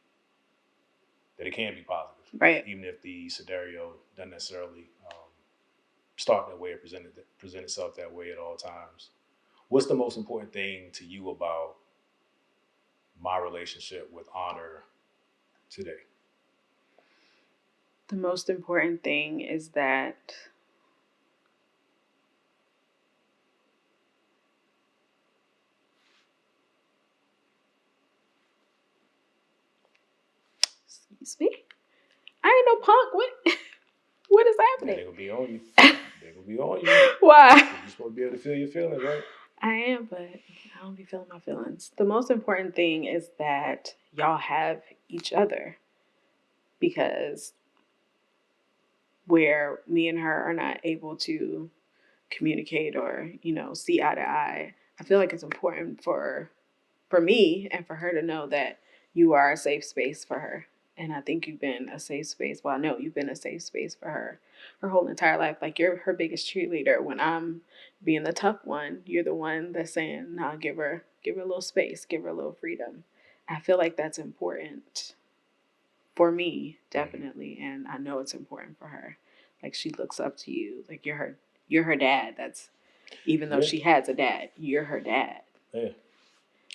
positive, right? Even if the scenario doesn't necessarily start that way or present itself that way at all times. What's the most important thing to you about my relationship with Honor today? The most important thing is that excuse me, I ain't no punk. What is happening? They're gonna be on you. They're gonna be on you. Why? You're supposed to be able to feel your feelings, right? I am, but I don't be feeling my feelings. The most important thing is that y'all have each other, because where me and her are not able to communicate or, see eye to eye, I feel like it's important for me and for her to know that you are a safe space for her. And I think you've been a safe space. Well, I know you've been a safe space for her whole entire life. Like, you're her biggest cheerleader. When I'm being the tough one, you're the one that's saying, "Nah, give her a little space, give her a little freedom." I feel like that's important for me, definitely, and I know it's important for her. Like, she looks up to you. Like, you're her dad. That's, even though she has a dad, you're her dad. Yeah.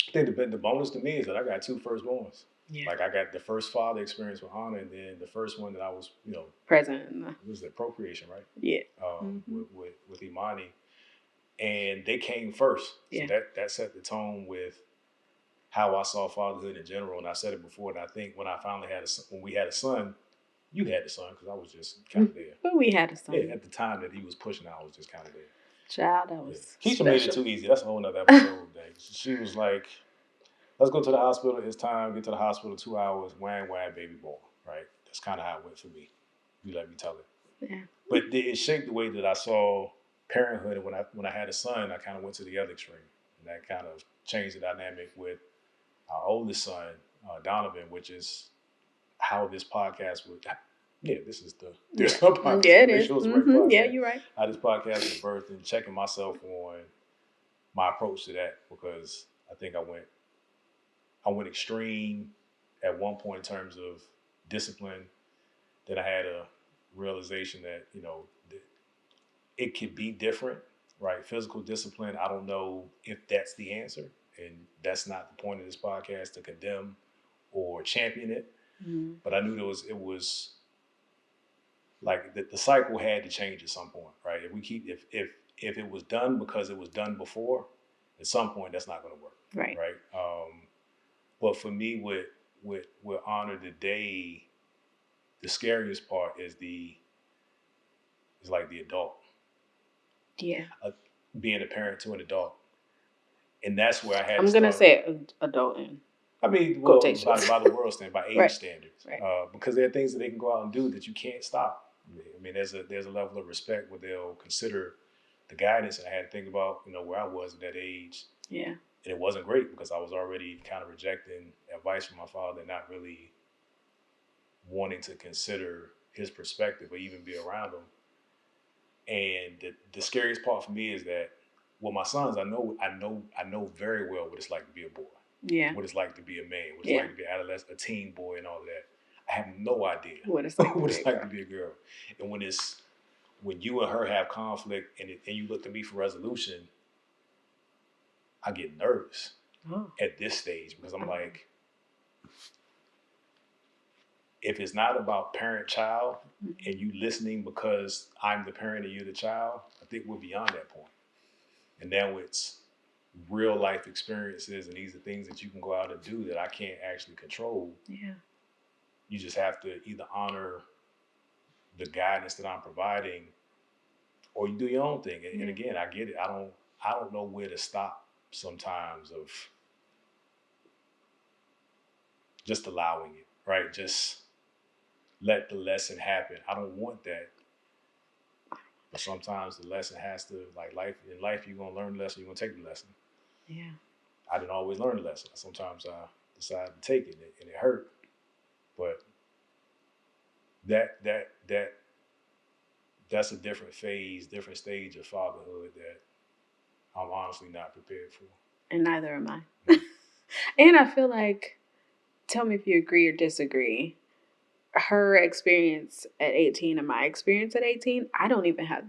I think the bonus to me is that I got two firstborns. Yeah. Like, I got the first father experience with Honor, and then the first one that I was, present. It was the procreation, right? Yeah. With Imani, and they came first. Yeah. So that set the tone with how I saw fatherhood in general. And I said it before, and I think when I finally when we had a son, you had a son because I was just kind of there. But we had a son. Yeah, at the time that he was pushing, I was just kind of there. Child, that was Keisha made it too easy. That's a whole nother episode. She was like, let's go to the hospital. It's time. Get to the hospital. 2 hours. Wham, wham, baby born. Right. That's kind of how it went for me. You let me tell it. Yeah. But it shaped the way that I saw parenthood. And when I had a son, I kind of went to the other extreme, and that kind of changed the dynamic with our oldest son, Donovan, which is how this podcast would. Yeah, this is the podcast. Yeah, it is. Right, yeah, you're right. How this podcast was birthed, and checking myself on my approach to that, because I think I went extreme at one point in terms of discipline. Then I had a realization that it could be different, right? Physical discipline. I don't know if that's the answer, and that's not the point of this podcast to condemn or champion it. Mm-hmm. But I knew it was like the cycle had to change at some point, right? If it was done because it was done before, at some point that's not going to work, right? But for me, with Honor today, the scariest part is like the adult. Yeah, being a parent to an adult, and that's where I had. I'm gonna say adult in. I mean, well, by the world standard, by age standards, right. Because there are things that they can go out and do that you can't stop. I mean, there's a level of respect where they'll consider the guidance, and I had to think about where I was at that age. Yeah, and it wasn't great because I was already kind of rejecting advice from my father, not really wanting to consider his perspective or even be around him. And the scariest part for me is that with my sons, I know very well what it's like to be a boy. Yeah. What it's like to be a man, what it's like to be an adolescent, a teen boy, and all of that. I have no idea what it's like, what it's like to be a girl. And when you and her have conflict and you look to me for resolution, I get nervous at this stage because I'm like, if it's not about parent-child and you listening because I'm the parent and you're the child, I think we're beyond that point. And now it's real life experiences, and these are things that you can go out and do that I can't actually control. Yeah. You just have to either honor the guidance that I'm providing, or you do your own thing. And again, I get it. I don't know where to stop sometimes of just allowing it, right? Just let the lesson happen. I don't want that. But sometimes the lesson has to, like in life, you're going to learn the lesson, you're going to take the lesson. Yeah. I didn't always learn the lesson. Sometimes I decided to take it and it hurt. But that's a different phase, different stage of fatherhood that I'm honestly not prepared for. And neither am I. And I feel like, tell me if you agree or disagree, her experience at 18 and my experience at 18, I don't even have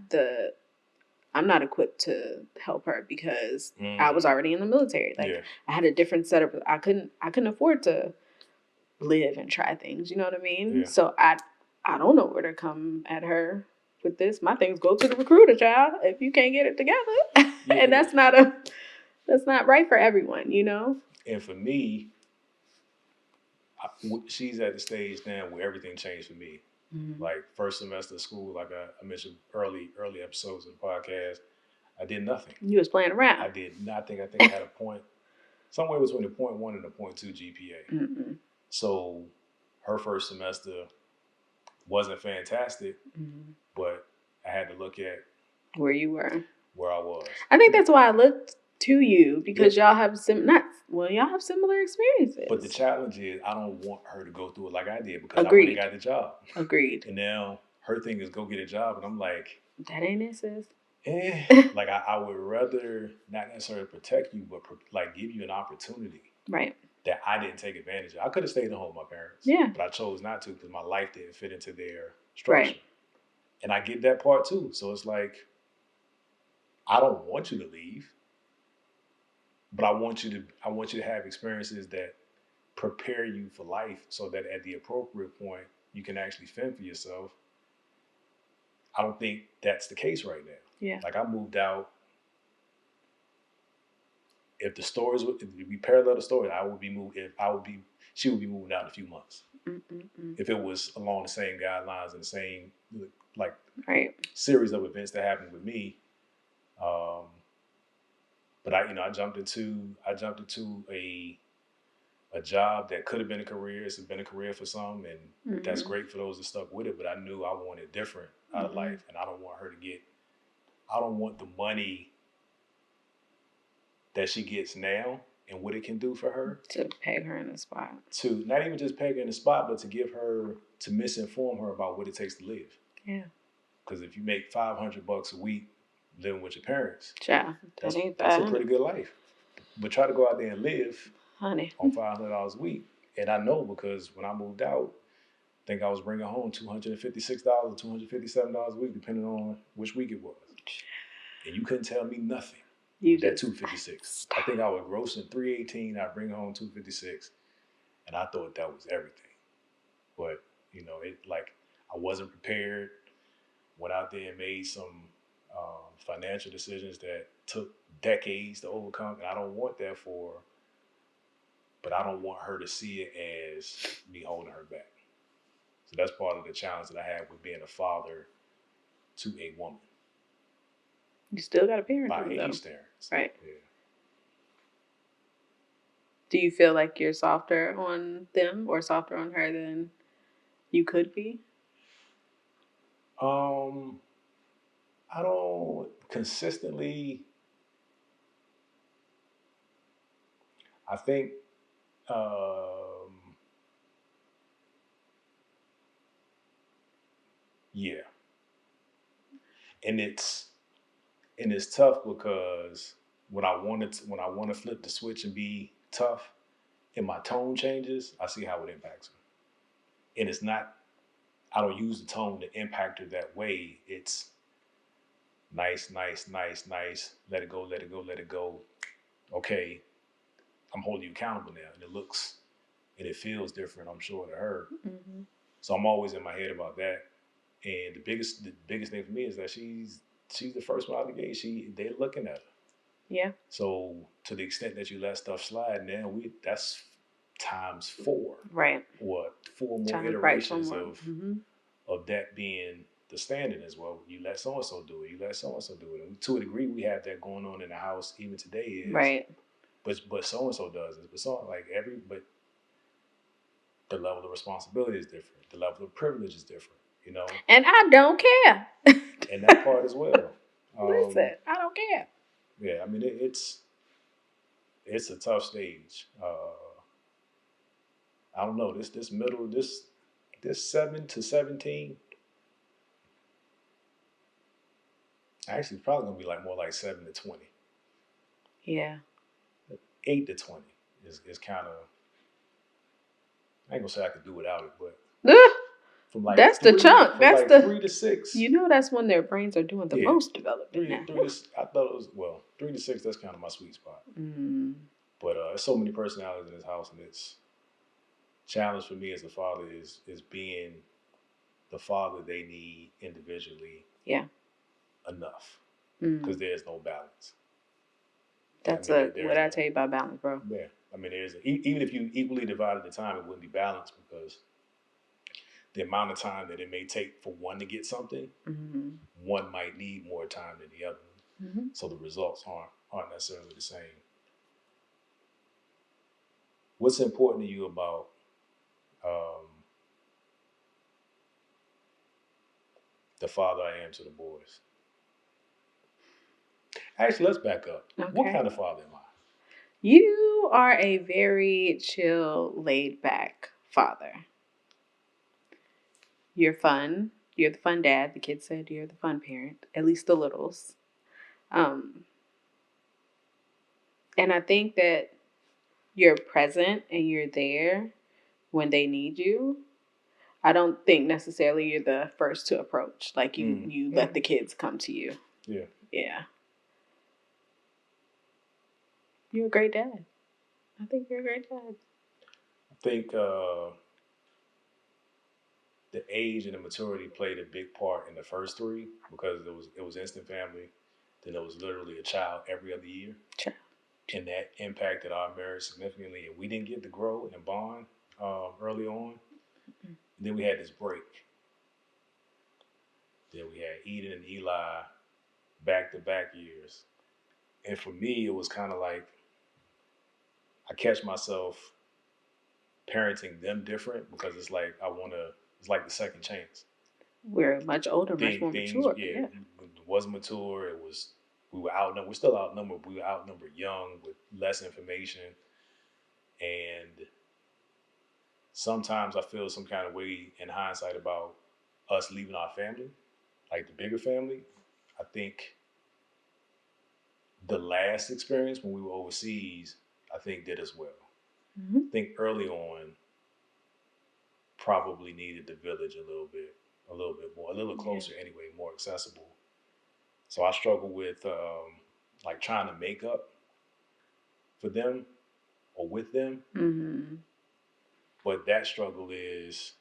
I'm not equipped to help her because I was already in the military. Like I had a different setup. I couldn't afford to live and try things. You know what I mean? Yeah. So I don't know where to come at her with this. My things go to the recruiter, child. If you can't get it together, and that's not right for everyone, you know. And for me, she's at the stage now where everything changed for me. Mm-hmm. Like first semester of school, like I mentioned early episodes of the podcast, I did nothing. You was playing around. I did nothing. I think I had a point, somewhere between a 0.1 and a 0.2 GPA. Mm-hmm. So her first semester wasn't fantastic, but I had to look at where you were, where I was. I think that's why I looked to you, because y'all have y'all have similar experiences. But the challenge is I don't want her to go through it like I did, because I already got the job. Agreed. And now her thing is go get a job, and I'm like, that ain't it, sis. Like I would rather not necessarily protect you, but like give you an opportunity. Right. That I didn't take advantage of. I could have stayed at home with my parents. Yeah. But I chose not to because my life didn't fit into their structure. Right. And I get that part too. So it's like, I don't want you to leave, but I want you to have experiences that prepare you for life so that at the appropriate point you can actually fend for yourself. I don't think that's the case right now. Yeah. Like I moved out. If we parallel the story, she would be moving out in a few months. If it was along the same guidelines and the same series of events that happened with me. But I jumped into a job that could have been a career. It's been a career for some, and that's great for those that stuck with it. But I knew I wanted different out of life, and I don't want the money that she gets now and what it can do for her. To peg her in the spot. To not even just peg her in the spot, but to misinform her about what it takes to live. Yeah. Because if you make $500 a week living with your parents, that's a pretty good life. But try to go out there and live, honey, on $500 a week. And I know because when I moved out, I think I was bringing home $256 or $257 a week, depending on which week it was. And you couldn't tell me nothing. That $256. I think I was grossing $318. I bring home $256, and I thought that was everything. But I wasn't prepared. Went out there and made some financial decisions that took decades to overcome, and I don't want that for her. But I don't want her to see it as me holding her back. So that's part of the challenge that I have with being a father to a woman. You still got a parent by age standards, right? Yeah. Do you feel like you're softer on them or softer on her than you could be? I don't consistently. I think yeah. And it's tough because when I want to flip the switch and be tough, and my tone changes, I see how it impacts her. And it's not, I don't use the tone to impact her that way. It's nice, nice, nice, nice. Let it go, let it go, let it go. Okay, I'm holding you accountable now. And it looks and it feels different, I'm sure, to her. Mm-hmm. So I'm always in my head about that. And the biggest thing for me is that she's the first one out of the gate. They're looking at her. Yeah. So to the extent that you let stuff slide, now that's times 4. Right. Or 4 more iterations of that being the standard as well. You let so and so do it. You let so and so do it. And to a degree, we have that going on in the house even today. Is right. But so and so does it. But so but the level of responsibility is different. The level of privilege is different. You know. And I don't care. And that part as well. Listen, I don't care. Yeah, I mean it's a tough stage. I don't know this middle this 7 to 17. Actually, it's probably gonna be like more like 7 to 20. Yeah. 8 to 20 is kind of. I ain't gonna say I could do without it, but from like that's 3, the chunk. That's like the 3 to 6. You know, that's when their brains are doing the most development. 3 to I thought it was 3 to 6. That's kind of my sweet spot. Mm. But there's so many personalities in this house, and it's challenge for me as a father is being the father they need individually. Yeah. Enough, because there's no balance. That's what I tell you about balance, bro. Yeah, I mean, even if you equally divided the time, it wouldn't be balanced because the amount of time that it may take for one to get something, one might need more time than the other. Mm-hmm. So the results aren't necessarily the same. What's important to you about the father I am to the boys? Actually, let's back up. Okay. What kind of father am I? You are a very chill, laid back father. You're fun. You're the fun dad. The kids said you're the fun parent, at least the littles. And I think that you're present and you're there when they need you. I don't think necessarily you're the first to approach. Like you let the kids come to you. Yeah. Yeah. You're a great dad. I think you're a great dad. I think the age and the maturity played a big part in the first 3 because it was instant family. Then it was literally a child every other year. Sure. And that impacted our marriage significantly. And we didn't get to grow and bond early on. Mm-hmm. Then we had this break. Then we had Eden and Eli back-to-back years. And for me, it was kind of like I catch myself parenting them different because it's like it's like the second chance. We're much older, much more mature. Yeah, it wasn't mature. We were outnumbered. We're still outnumbered. We were outnumbered young with less information. And sometimes I feel some kind of way in hindsight about us leaving our family, like the bigger family. I think the last experience when we were overseas, I think did as well. Mm-hmm. I think early on, probably needed the village a little bit more, a little closer anyway, more accessible. So I struggle with like trying to make up for them or with them. Mm-hmm. But that struggle is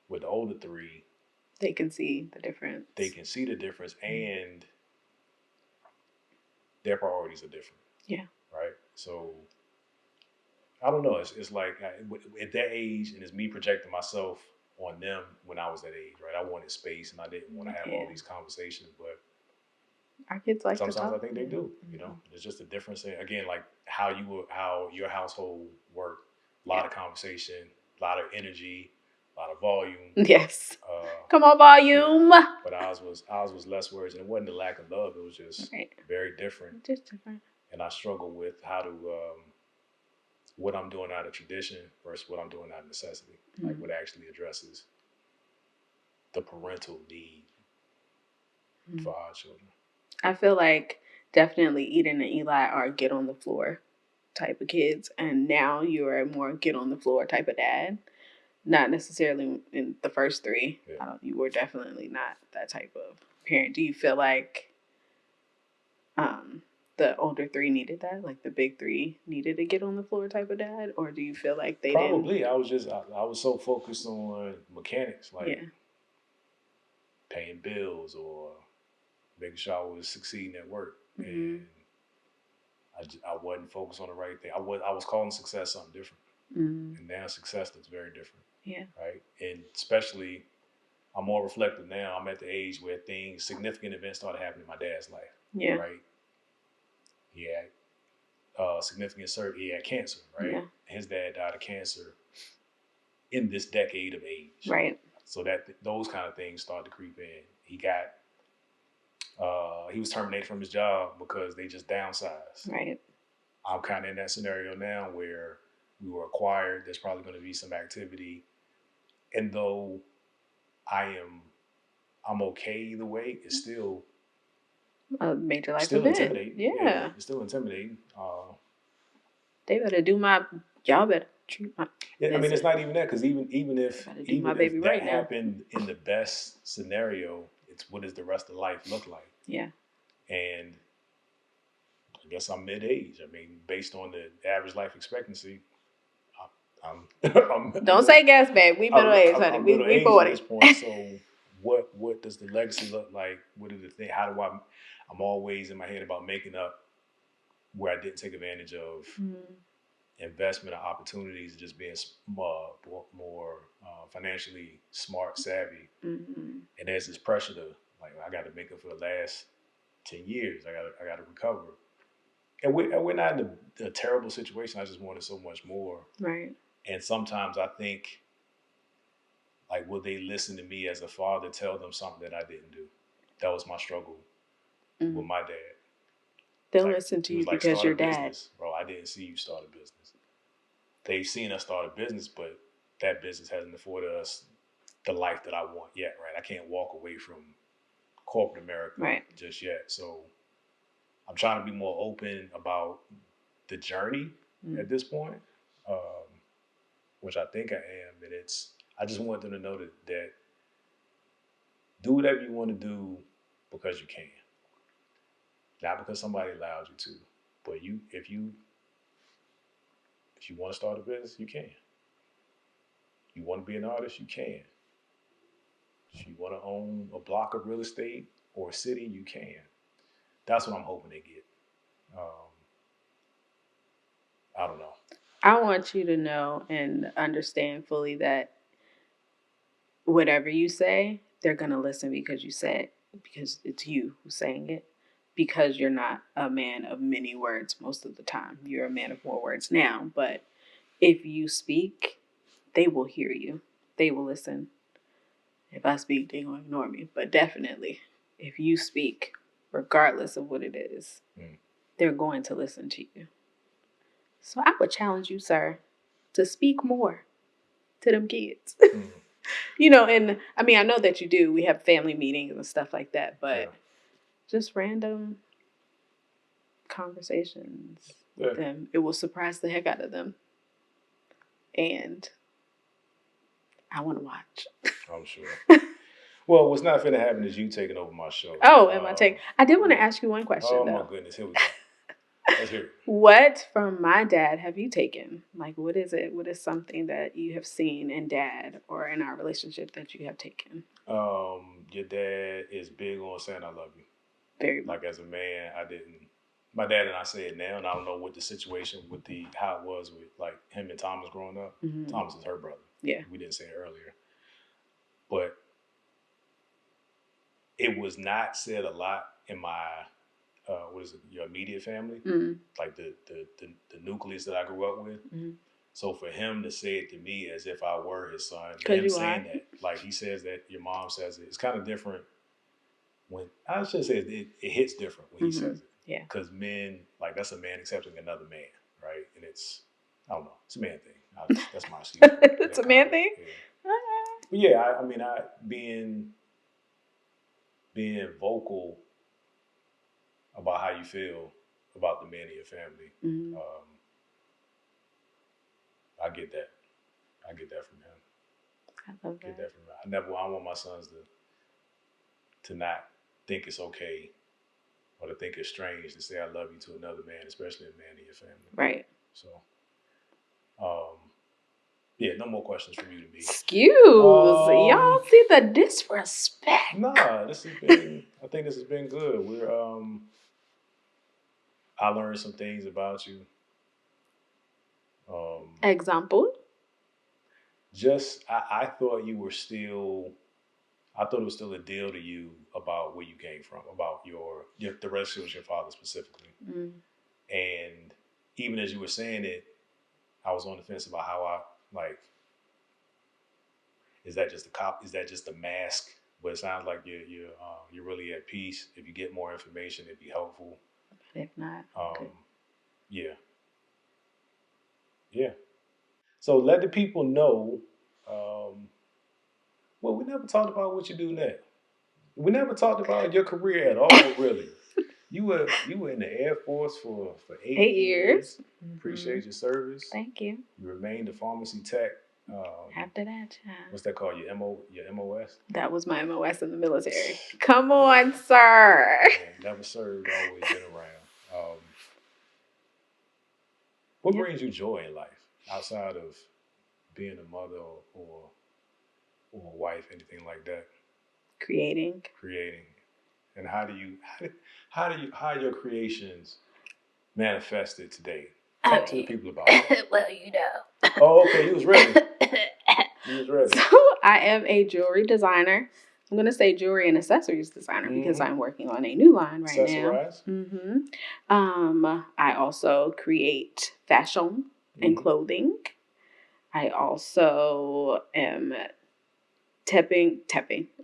with the older 3. They can see the difference. And their priorities are different. Yeah. Right? So I don't know. It's like at that age, and it's me projecting myself on them when I was that age, right? I wanted space and I didn't want to have all these conversations, but our kids like sometimes to talk. I think they do. You know, it's just a difference in, again, like how your household worked. A lot of conversation, a lot of energy, a lot of volume. Yes. Come on, volume. Yeah. But ours was less words, and it wasn't a lack of love. It was just very different. Just different. And I struggle with how to what I'm doing out of tradition versus what I'm doing out of necessity. Mm-hmm. Like what actually addresses the parental need for our children. I feel like definitely Eden and Eli are get on the floor type of kids, and now you're a more get on the floor type of dad. Not necessarily in the first three. Yeah. You were definitely not that type of parent. Do you feel like the older three needed that? Like the big three needed to get on the floor type of dad? Or do you feel like they Probably. didn't? I was so focused on mechanics, like Yeah. paying bills or making sure I was succeeding at work. Mm-hmm. And I wasn't focused on the right thing. I was calling success something different. Mm-hmm. And now success looks very different. Yeah. Right. And especially, I'm more reflective now. I'm at the age where significant events started happening in my dad's life. Yeah. Right. He had significant surgery. He had cancer. Right. Yeah. His dad died of cancer in this decade of age. Right. So that those kind of things start to creep in. He was terminated from his job because they just downsized. Right. I'm kind of in that scenario now where we were acquired. There's probably going to be some activity, and though I'm okay either way, it's still a major life still event. Intimidating. Yeah. It's still intimidating. They better do y'all better treat my. I mean, it's not even that, because even if that right happened in the best scenario, it's what does the rest of life look like? Yeah. And I guess I'm mid-age. I mean, based on the average life expectancy, Don't say guess, babe. We middle age, honey. We 40 at this point. So what does the legacy look like? What are the things? How do I'm always in my head about making up where I didn't take advantage of investment or opportunities, just being more financially smart, savvy. Mm-hmm. And there's this pressure to, like, I got to make up for the last 10 years. I got to recover. And we're not in a terrible situation. I just wanted so much more. Right. And sometimes I think, like, will they listen to me as a father tell them something that I didn't do? That was my struggle with my dad. They'll listen to you because you're dad. Bro, I didn't see you start a business. They've seen us start a business, but that business hasn't afforded us the life that I want yet, right? I can't walk away from corporate America just yet. So I'm trying to be more open about the journey at this point, which I think I am. And I just want them to know that do whatever you want to do because you can. Not because somebody allowed you to. But if you want to start a business, you can. You want to be an artist, you can. If you want to own a block of real estate or a city, you can. That's what I'm hoping they get. I don't know. I want you to know and understand fully that whatever you say, they're going to listen because you said, because it's you who's saying it, because you're not a man of many words most of the time. You're a man of more words now. But if you speak, they will hear you. They will listen. If I speak, they're going to ignore me. But definitely, if you speak, regardless of what it is, they're going to listen to you. So I would challenge you, sir, to speak more to them kids. And I mean, I know that you do. We have family meetings and stuff like that, but just random conversations with them, it will surprise the heck out of them. And I want to watch. I'm sure. Well, what's not finna happen is you taking over my show. Oh, am I taking? I did want to ask you one question. Oh, though. My goodness. Here we go. Let's hear it. What from my dad have you taken? Like, what is it? What is something that you have seen in dad or in our relationship that you have taken? Your dad is big on saying I love you. Very much. Like, as a man, I didn't. My dad and I say it now, and I don't know what the situation how it was with, like, him and Thomas growing up. Mm-hmm. Thomas is her brother. Yeah. We didn't say it earlier. But it was not said a lot in my your immediate family, like the nucleus that I grew up with. So for him to say it to me as if I were his son, him saying that, like he says that your mom says it, it's kind of different. When I should say it hits different when he says it. Yeah. Because men, like, that's a man accepting another man, right? And I don't know, it's a man thing. That's my excuse. It's a man thing. Yeah. But yeah, I mean, being vocal about how you feel about the man in your family. I get that. I get that from him. I love that. Get that from him. I want my sons to not think it's okay or to think it's strange to say I love you to another man, especially a man in your family. Right. So, yeah, no more questions from you to me. Excuse. Y'all see the disrespect. Nah, I think this has been good. I learned some things about you. Example? I thought it was still a deal to you about where you came from, about the relationship with your father specifically. Mm. And even as you were saying it, I was on the fence about how is that just a mask? But it sounds like you're really at peace. If you get more information, it'd be helpful. If not, okay. Yeah. So let the people know. Well, we never talked about what you do now. We never talked about your career at all, really. You were in the Air Force for 8 years. Mm-hmm. Appreciate your service. Thank you. You remained a pharmacy tech. After that, what's that called? Your MOS? That was my MOS in the military. Come on, sir. Never served, always been around. What brings you joy in life outside of being a mother or a wife, anything like that? Creating. And how are your creations manifested today? Talk to the people about that. Well, Oh, okay. You was ready. So I am a jewelry designer. I'm going to say jewelry and accessories designer because I'm working on a new line right now. Mm-hmm. I also create fashion and clothing. I also am tapping.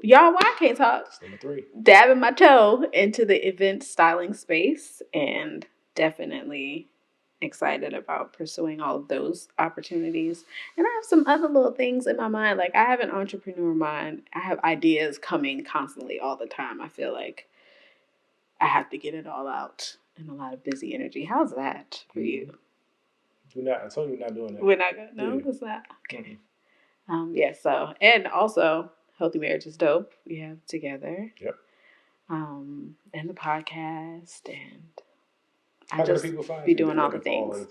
Y'all, why I can't talk? That's number 3. Dabbing my toe into the event styling space, and definitely excited about pursuing all of those opportunities. And I have some other little things in my mind. Like, I have an entrepreneur mind. I have ideas coming constantly all the time. I feel like I have to get it all out and a lot of busy energy. How's that for you? I told you we're not doing that. We're not going to? No, it's not. Okay. So, and also, Healthy Marriage is Dope. We have together. Yep. And the podcast, and How can people find be doing all the things.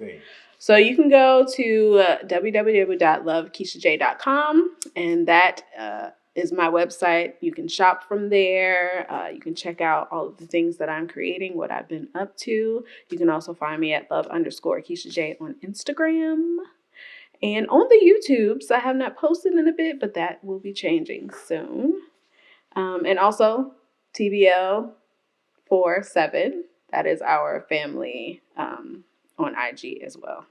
So you can go to www.lovekishaj.com, and that is my website. You can shop from there. You can check out all of the things that I'm creating, what I've been up to. You can also find me at love_KishaJ on Instagram. And on the YouTubes, I have not posted in a bit, but that will be changing soon. And also TBL 47. That is our family on IG as well.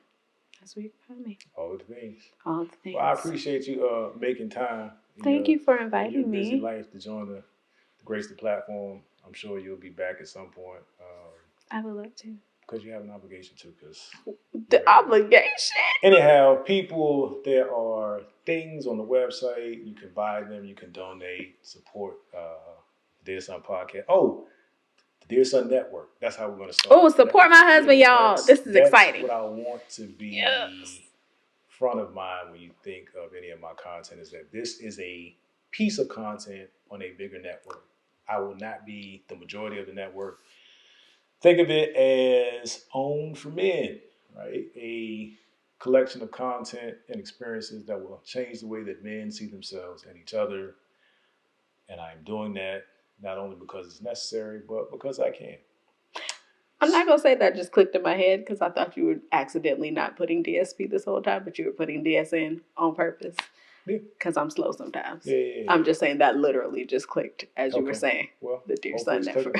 That's where you can find me. All the things. Well, I appreciate you making time. Thank you for inviting me. Your busy life to join the Grace the platform. I'm sure you'll be back at some point. I would love to. Because you have an obligation to. The obligation? Anyhow, people, there are things on the website. You can buy them. You can donate, support the Dear Son podcast. Oh, the Dear Son Network. That's how we're going to start. Oh, support my husband, y'all. This is exciting. What I want to be front of mind when you think of any of my content is that this is a piece of content on a bigger network. I will not be the majority of the network. Think of it as owned for men, right? A collection of content and experiences that will change the way that men see themselves and each other. And I'm doing that not only because it's necessary, but because I can. I'm not going to say that just clicked in my head because I thought you were accidentally not putting DSP this whole time, but you were putting DSN on purpose. Because I'm slow sometimes. Yeah. I'm just saying that literally just clicked as you were saying. Well, the Dear Son Network.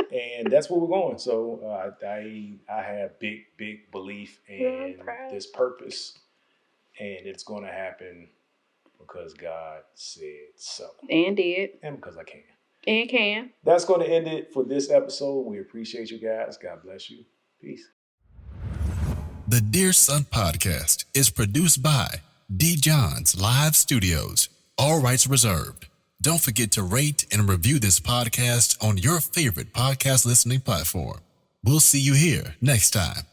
And that's where we're going. So I have big belief in this purpose, and it's going to happen because God said so. And did. And because I can. And can. That's going to end it for this episode. We appreciate you guys. God bless you. Peace. The Dear Son podcast is produced by D. John's Live Studios. All rights reserved. Don't forget to rate and review this podcast on your favorite podcast listening platform. We'll see you here next time.